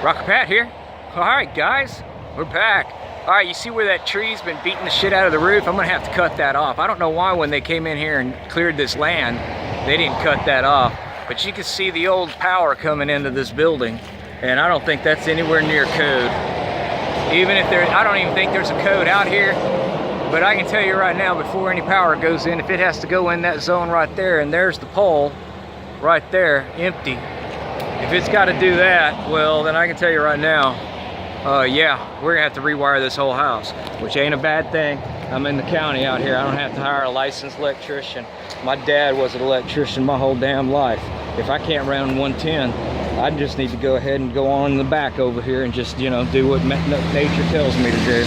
Rocker Pat here. Alright guys, we're back. Alright, you see where that tree's been beating the shit out of the roof? I'm gonna have to cut that off. I don't know why when they came in here and cleared this land, they didn't cut that off. But you can see the old power coming into this building, and I don't think that's anywhere near code. Even if I don't even think there's a code out here, but I can tell you right now, before any power goes in, if it has to go in that zone right there, and there's the pole right there, empty. If it's got to do that, well, then I can tell you right now, yeah, we're gonna have to rewire this whole house, which ain't a bad thing. I'm in the county out here. I don't have to hire a licensed electrician. My dad was an electrician my whole damn life. If I can't run 110, I just need to go ahead and go on in the back over here and just, you know, do what nature tells me to do.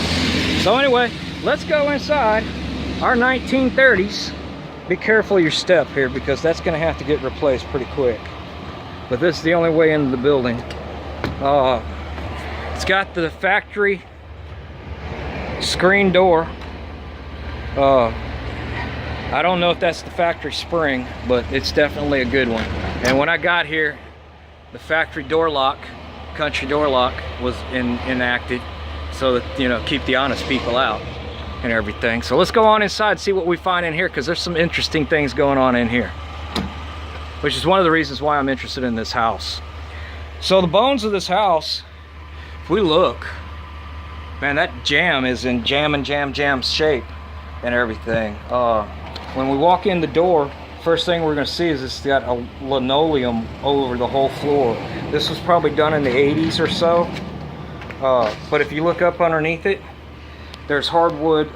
So anyway, let's go inside our 1930s. Be careful of your step here, because that's gonna have to get replaced pretty quick. But this is the only way into the building. It's got the factory screen door. I don't know if that's the factory spring, but it's definitely a good one. And when I got here, the factory door lock, country door lock, was enacted so that, you know, keep the honest people out and everything. So let's go on inside and see what we find in here, because there's some interesting things going on in here, which is one of the reasons why I'm interested in this house. So the bones of this house, if we look, man, that jam is in jam shape and everything. When we walk in the door, first thing we're gonna see is it's got a linoleum over the whole floor. This was probably done in the 80s or so. But if you look up underneath it, there's hardwood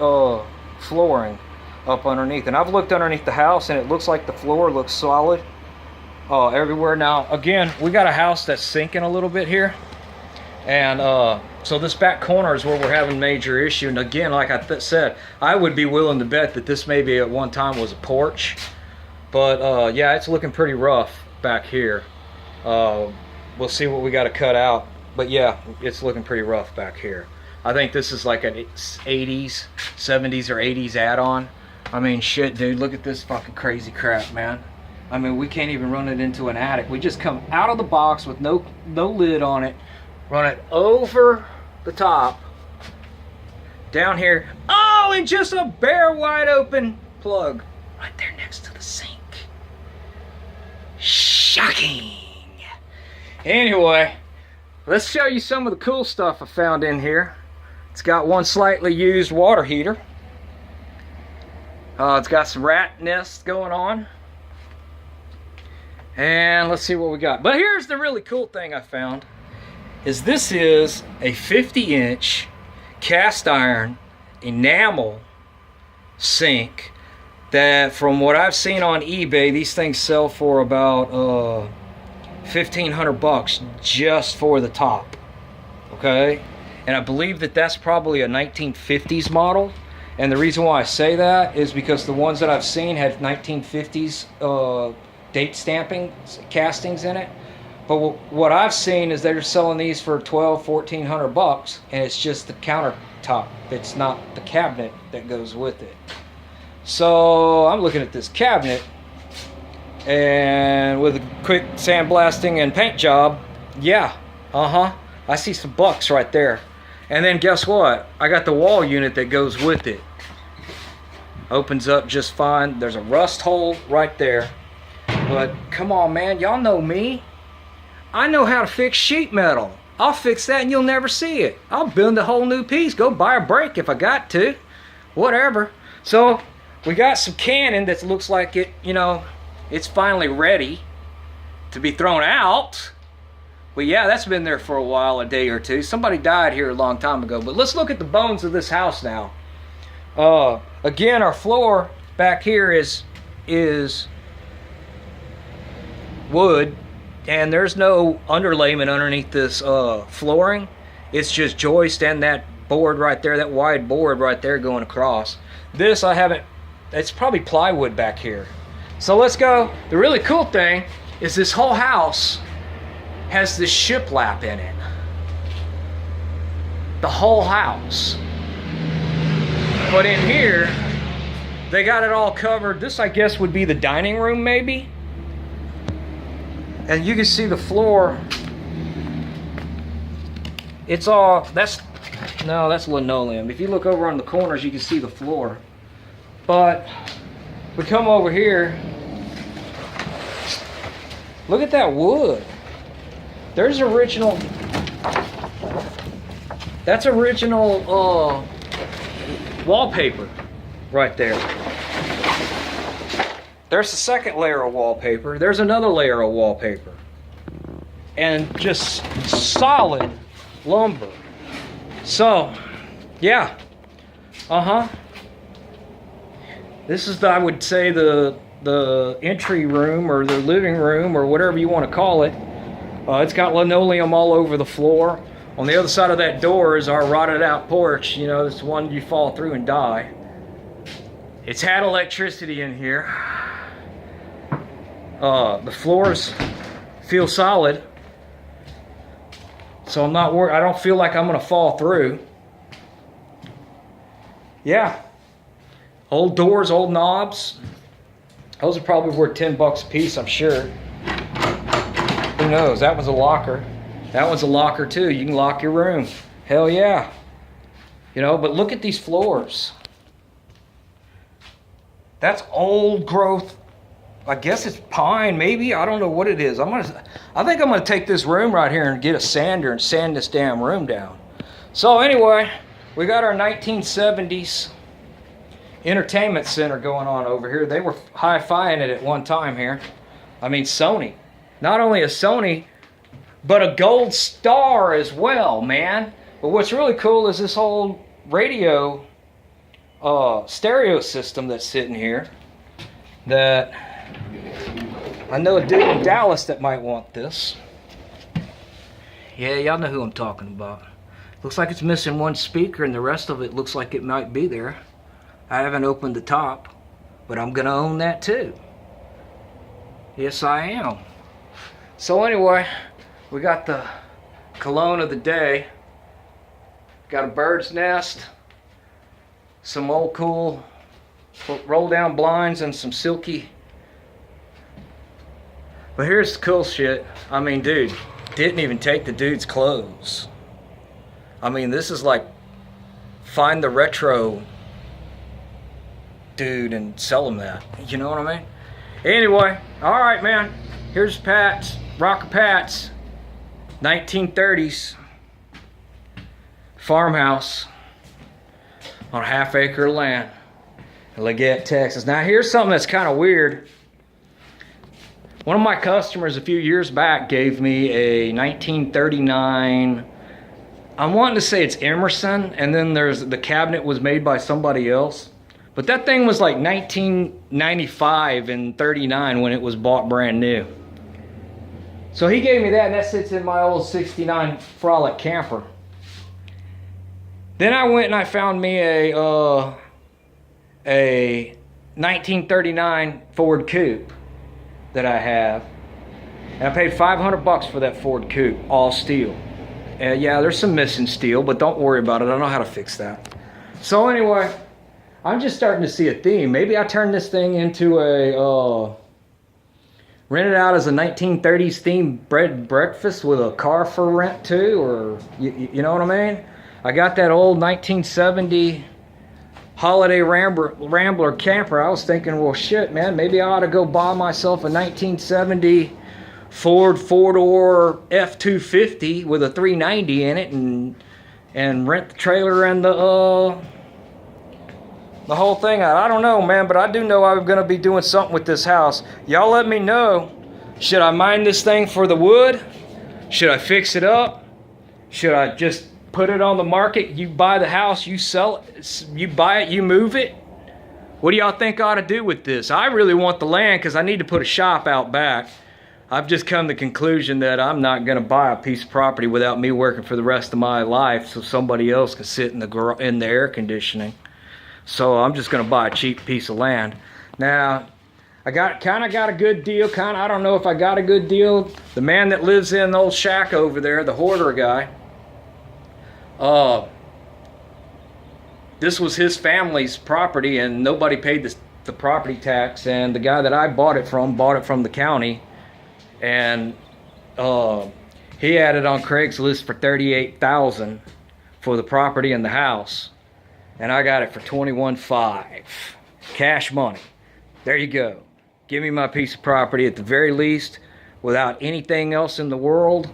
flooring up underneath. And I've looked underneath the house and it looks like the floor looks solid everywhere. Now, again, we got a house that's sinking a little bit here. And so this back corner is where we're having major issue. And again, like I said, I would be willing to bet that this maybe at one time was a porch. But yeah, it's looking pretty rough back here. We'll see what we got to cut out. But yeah, it's looking pretty rough back here. I think this is like an 80s, 70s or 80s add-on. I mean, shit, dude, look at this fucking crazy crap, man. I mean, we can't even run it into an attic. We just come out of the box with no lid on it, run it over the top, down here. Oh, and just a bare wide open plug right there next to the sink. Shocking. Anyway, let's show you some of the cool stuff I found in here. It's got one slightly used water heater. It's got some rat nests going on. And let's see what we got. But here's the really cool thing I found. This is a 50-inch cast iron enamel sink that, from what I've seen on eBay, these things sell for about $1,500 just for the top. Okay? And I believe that that's probably a 1950s model. And the reason why I say that is because the ones that I've seen had 1950s date stamping castings in it. But what I've seen is they're selling these for $1,200–1,400, and it's just the countertop. It's not the cabinet that goes with it. So I'm looking at this cabinet, and with a quick sandblasting and paint job, yeah, I see some bucks right there. And then guess what? I got the wall unit that goes with it. Opens up just fine. There's a rust hole right there. But come on, man, y'all know me. I know how to fix sheet metal. I'll fix that and you'll never see it. I'll build a whole new piece. Go buy a brake if I got to. Whatever. So we got some canning that looks like it, you know, it's finally ready to be thrown out. Well, yeah, that's been there for a while, a day or two. Somebody died here a long time ago. But let's look at the bones of this house now. Again, our floor back here is wood, and there's no underlayment underneath this flooring. It's just joist and that board right there, that wide board right there going across. This I haven't, it's probably plywood back here. So let's go. The really cool thing is this whole house has this shiplap in it. The whole house. But in here, they got it all covered. This, I guess, would be the dining room, maybe. And you can see the floor It's all, no, that's linoleum. If you look over on the corners, you can see the floor. But we come over here, look at that wood. There's original, that's original wallpaper right there. There's the second layer of wallpaper. There's another layer of wallpaper. And just solid lumber. So, yeah. This is, I would say, the entry room or the living room or whatever you want to call it. It's got linoleum all over the floor. On the other side of that door is our rotted out porch. You know, this one you fall through and die. It's had electricity in here. The floors feel solid. So I'm not worried. I don't feel like I'm going to fall through. Yeah. Old doors, old knobs. Those are probably worth 10 bucks a piece, I'm sure. Who knows? That was a locker. That one's a locker too. You can lock your room. Hell yeah. You know, but look at these floors. That's old growth. I guess it's pine, maybe. I don't know what it is. I think I'm gonna take this room right here and get a sander and sand this damn room down. So anyway, we got our 1970s entertainment center going on over here. They were hi-fiing it at one time here. I mean, Sony. Not only a Sony, but a gold star as well, man. But what's really cool is this whole radio stereo system that's sitting here. That I know a dude in Dallas that might want this. Yeah, y'all know who I'm talking about. Looks like it's missing one speaker and the rest of it looks like it might be there. I haven't opened the top, but I'm gonna own that too. Yes, I am. So anyway, we got the cologne of the day. Got a bird's nest, some old cool roll down blinds and some silky. But here's the cool shit. I mean, dude, didn't even take the dude's clothes. I mean, this is like find the retro dude and sell him that. You know what I mean? Anyway, all right, man. Here's Pat's, Rocker Pat's 1930s farmhouse on a half-acre of land in Leggett, Texas. Now, here's something that's kind of weird. One of my customers a few years back gave me a 1939, I'm wanting to say it's Emerson, and then there's the cabinet was made by somebody else. But that thing was like 1995 and 39 when it was bought brand new. So he gave me that, and that sits in my old 69 Frolic camper. Then I went and I found me a 1939 Ford Coupe that I have. And I paid 500 bucks for that Ford Coupe, all steel. Yeah, there's some missing steel, but don't worry about it. I know how to fix that. So anyway, I'm just starting to see a theme. Maybe I turn this thing into a, rent it out as a 1930s themed bread and breakfast with a car for rent too, or you know what I mean? I got that old 1970 Holiday Rambler camper. I was thinking, well, shit, man, maybe I ought to go buy myself a 1970 Ford four-door F-250 with a 390 in it, and rent the trailer and the whole thing out. I don't know, man, but I do know I'm gonna be doing something with this house. Y'all let me know. Should I mine this thing for the wood? Should I fix it up? Should I just put it on the market? You buy the house, you sell it, you buy it, you move it. What do y'all think I ought to do with this? I really want the land because I need to put a shop out back. I've just come to the conclusion that I'm not going to buy a piece of property without me working for the rest of my life so somebody else can sit in the air conditioning. So I'm just going to buy a cheap piece of land. Now, I kind of got a good deal. I don't know if I got a good deal. The man that lives in the old shack over there, the hoarder guy, this was his family's property and nobody paid the property tax, and the guy that I bought it from the county, and He had it on Craigslist for $38,000 for the property and the house, and I got it for $21,500 cash money. There you go. Give me my piece of property at the very least. Without anything else in the world,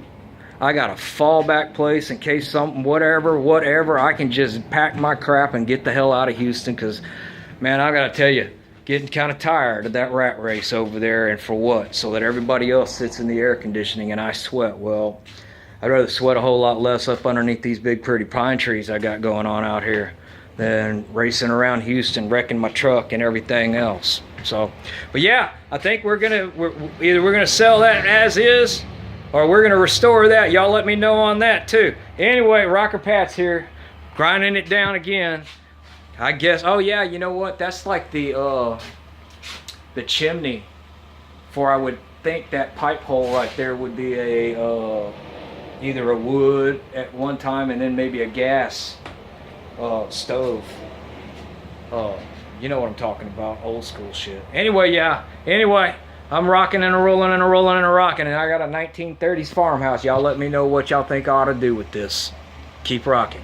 I got a fallback place in case something, whatever. I can just pack my crap and get the hell out of Houston, because, man, I gotta tell you, getting kind of tired of that rat race over there, and for what? So that everybody else sits in the air conditioning and I sweat. Well, I'd rather sweat a whole lot less up underneath these big pretty pine trees I got going on out here than racing around Houston, wrecking my truck and everything else. So, but yeah, I think we're gonna sell that as is, or we're gonna restore that. Y'all let me know on that too. Anyway, Rocker Pat's here, grinding it down again. I guess. Oh yeah, you know what? That's like the chimney for, I would think that pipe hole right there would be a either a wood at one time and then maybe a gas stove. You know what I'm talking about, old school shit. Anyway, yeah. Anyway, I'm rocking and a rolling and a rolling and a rocking, and I got a 1930s farmhouse. Y'all let me know what y'all think I ought to do with this. Keep rocking.